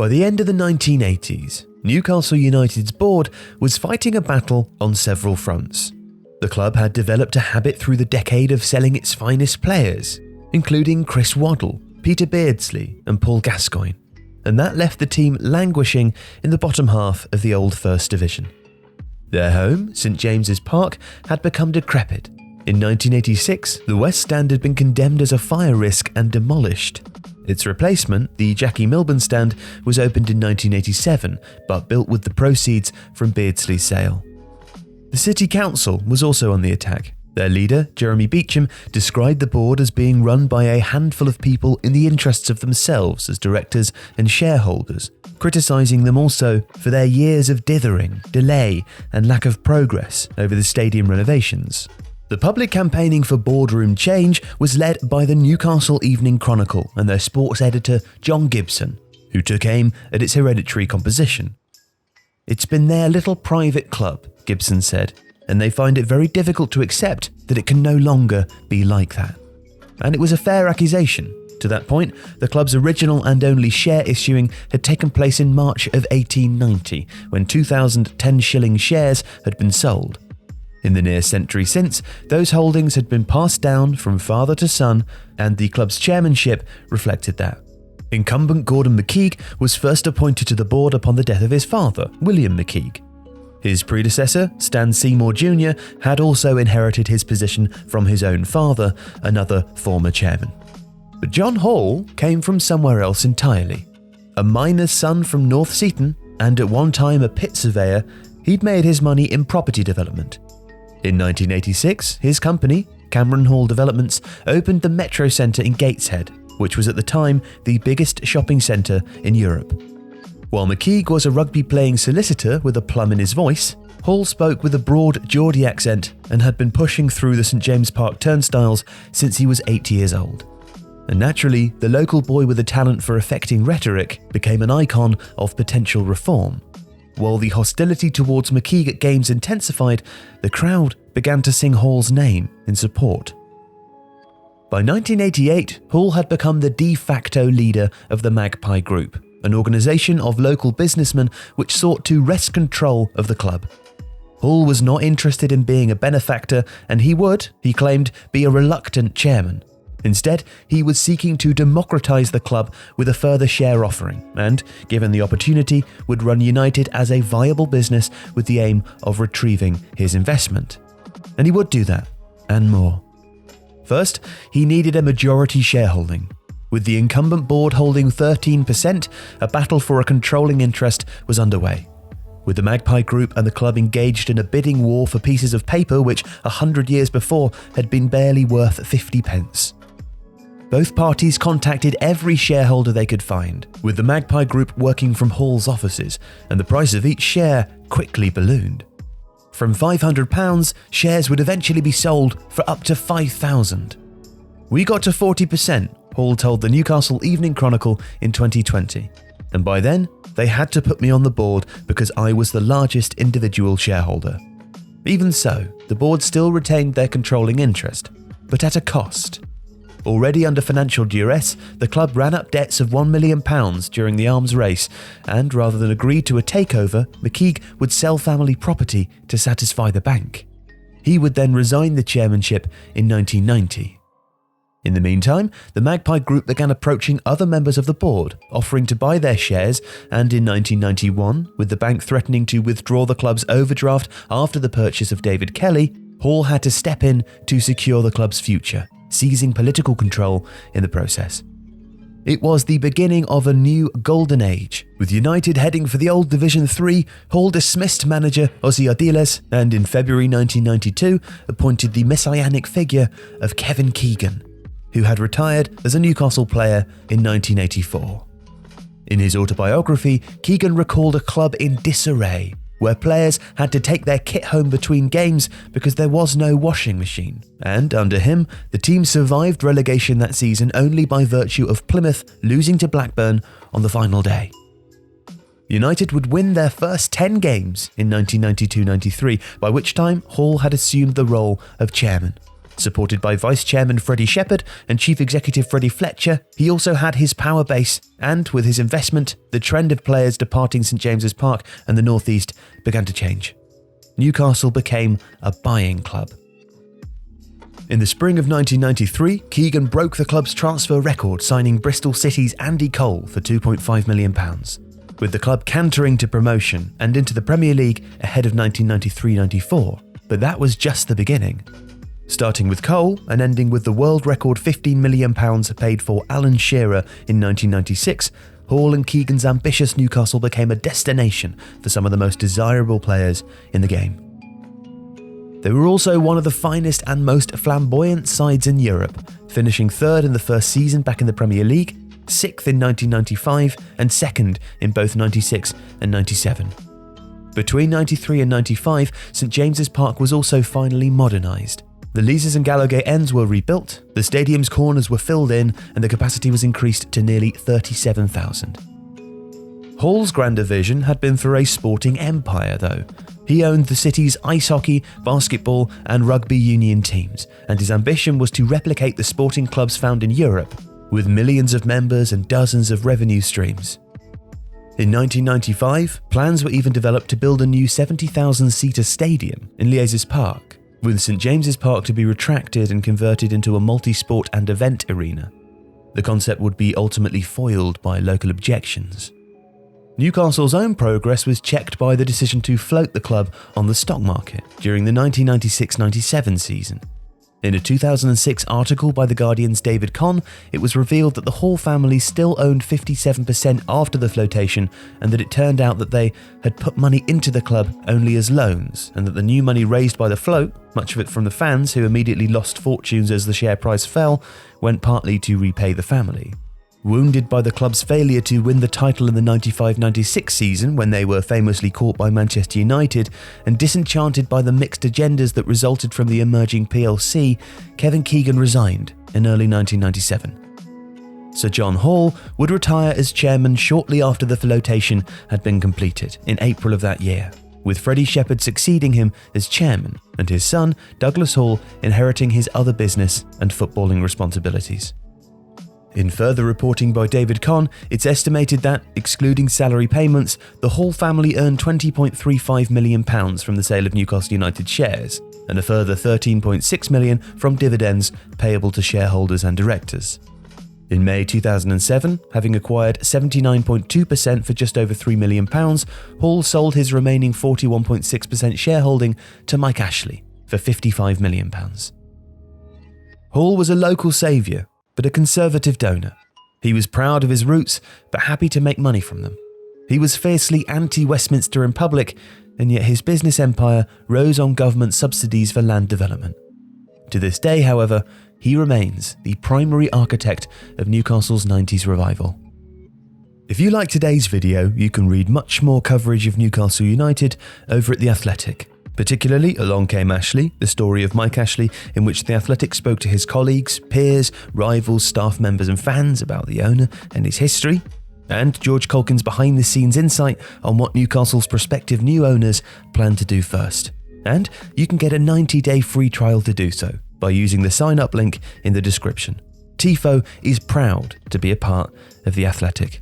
By the end of the 1980s, Newcastle United's board was fighting a battle on several fronts. The club had developed a habit through the decade of selling its finest players, including Chris Waddle, Peter Beardsley and Paul Gascoigne, and that left the team languishing in the bottom half of the old First Division. Their home, St James's Park, had become decrepit. In 1986, the West Stand had been condemned as a fire risk and demolished. Its replacement, the Jackie Milburn Stand, was opened in 1987, but built with the proceeds from Beardsley's sale. The City Council was also on the attack. Their leader, Jeremy Beecham, described the board as being run by a handful of people in the interests of themselves as directors and shareholders, criticising them also for their years of dithering, delay and lack of progress over the stadium renovations. The public campaigning for boardroom change was led by the Newcastle Evening Chronicle and their sports editor John Gibson, who took aim at its hereditary composition. "It's been their little private club," Gibson said, "and they find it very difficult to accept that it can no longer be like that." And it was a fair accusation. To that point, the club's original and only share issuing had taken place in March of 1890, when 2,000 10-shilling shares had been sold. In the near century since, those holdings had been passed down from father to son, and the club's chairmanship reflected that. Incumbent Gordon McKeag was first appointed to the board upon the death of his father, William McKeag. His predecessor, Stan Seymour Jr., had also inherited his position from his own father, another former chairman. But John Hall came from somewhere else entirely. A miner's son from North Seaton, and at one time a pit surveyor, he'd made his money in property development. In 1986, his company, Cameron Hall Developments, opened the Metro Centre in Gateshead, which was at the time the biggest shopping centre in Europe. While McKeag was a rugby-playing solicitor with a plum in his voice, Hall spoke with a broad Geordie accent and had been pushing through the St James Park turnstiles since he was 8 years old. And naturally, the local boy with a talent for affecting rhetoric became an icon of potential reform. While the hostility towards McKeag at games intensified, the crowd began to sing Hall's name in support. By 1988, Hall had become the de facto leader of the Magpie Group, an organisation of local businessmen which sought to wrest control of the club. Hall was not interested in being a benefactor, and he would, he claimed, be a reluctant chairman. Instead, he was seeking to democratise the club with a further share offering and, given the opportunity, would run United as a viable business with the aim of retrieving his investment. And he would do that, and more. First, he needed a majority shareholding. With the incumbent board holding 13%, a battle for a controlling interest was underway. With the Magpie Group and the club engaged in a bidding war for pieces of paper which 100 years before had been barely worth 50 pence. Both parties contacted every shareholder they could find, with the Magpie Group working from Hall's offices, and the price of each share quickly ballooned. From £500, shares would eventually be sold for up to £5,000. "We got to 40%, Hall told the Newcastle Evening Chronicle in 2020, and by then, they had to put me on the board because I was the largest individual shareholder. Even so, the board still retained their controlling interest, but at a cost. Already under financial duress, the club ran up debts of £1 million during the arms race, and rather than agree to a takeover, McKeag would sell family property to satisfy the bank. He would then resign the chairmanship in 1990. In the meantime, the Magpie Group began approaching other members of the board, offering to buy their shares, and in 1991, with the bank threatening to withdraw the club's overdraft after the purchase of David Kelly, Hall had to step in to secure the club's future, seizing political control in the process. It was the beginning of a new golden age. With United heading for the old Division 3, Hall dismissed manager Ozzy Ardiles and in February 1992 appointed the messianic figure of Kevin Keegan, who had retired as a Newcastle player in 1984. In his autobiography, Keegan recalled a club in disarray, where players had to take their kit home between games because there was no washing machine. And under him, the team survived relegation that season only by virtue of Plymouth losing to Blackburn on the final day. United would win their first 10 games in 1992-93, by which time Hall had assumed the role of chairman. Supported by Vice Chairman Freddie Shepherd and Chief Executive Freddie Fletcher, he also had his power base, and with his investment, the trend of players departing St James's Park and the North East began to change. Newcastle became a buying club. In the spring of 1993, Keegan broke the club's transfer record, signing Bristol City's Andy Cole for £2.5 million, with the club cantering to promotion and into the Premier League ahead of 1993-94. But that was just the beginning. Starting with Cole and ending with the world record £15 million paid for Alan Shearer in 1996, Hall and Keegan's ambitious Newcastle became a destination for some of the most desirable players in the game. They were also one of the finest and most flamboyant sides in Europe, finishing third in the first season back in the Premier League, sixth in 1995 and second in both 96 and 97. Between 93 and 95, St James's Park was also finally modernised. The Leazes and Gallowgate ends were rebuilt, the stadium's corners were filled in, and the capacity was increased to nearly 37,000. Hall's grander vision had been for a sporting empire, though. He owned the city's ice hockey, basketball, and rugby union teams, and his ambition was to replicate the sporting clubs found in Europe, with millions of members and dozens of revenue streams. In 1995, plans were even developed to build a new 70,000-seater stadium in Leazes Park, with St James's Park to be retracted and converted into a multi-sport and event arena. The concept would be ultimately foiled by local objections. Newcastle's own progress was checked by the decision to float the club on the stock market during the 1996-97 season. In a 2006 article by The Guardian's David Conn, it was revealed that the Hall family still owned 57% after the flotation, and that it turned out that they had put money into the club only as loans, and that the new money raised by the float, much of it from the fans who immediately lost fortunes as the share price fell, went partly to repay the family. Wounded by the club's failure to win the title in the 95-96 season, when they were famously caught by Manchester United, and disenchanted by the mixed agendas that resulted from the emerging PLC, Kevin Keegan resigned in early 1997. Sir John Hall would retire as chairman shortly after the flotation had been completed in April of that year, with Freddie Shepherd succeeding him as chairman and his son, Douglas Hall, inheriting his other business and footballing responsibilities. In further reporting by David Conn, it's estimated that, excluding salary payments, the Hall family earned £20.35 million from the sale of Newcastle United shares, and a further £13.6 million from dividends payable to shareholders and directors. In May 2007, having acquired 79.2% for just over £3 million, Hall sold his remaining 41.6% shareholding to Mike Ashley for £55 million. Hall was a local saviour, but a conservative donor. He was proud of his roots, but happy to make money from them. He was fiercely anti-Westminster in public, and yet his business empire rose on government subsidies for land development. To this day, however, he remains the primary architect of Newcastle's 90s revival. If you like today's video, you can read much more coverage of Newcastle United over at The Athletic. Particularly Along Came Ashley, the story of Mike Ashley, in which The Athletic spoke to his colleagues, peers, rivals, staff members and fans about the owner and his history, and George Culkin's behind-the-scenes insight on what Newcastle's prospective new owners plan to do first. And you can get a 90-day free trial to do so by using the sign-up link in the description. Tifo is proud to be a part of The Athletic.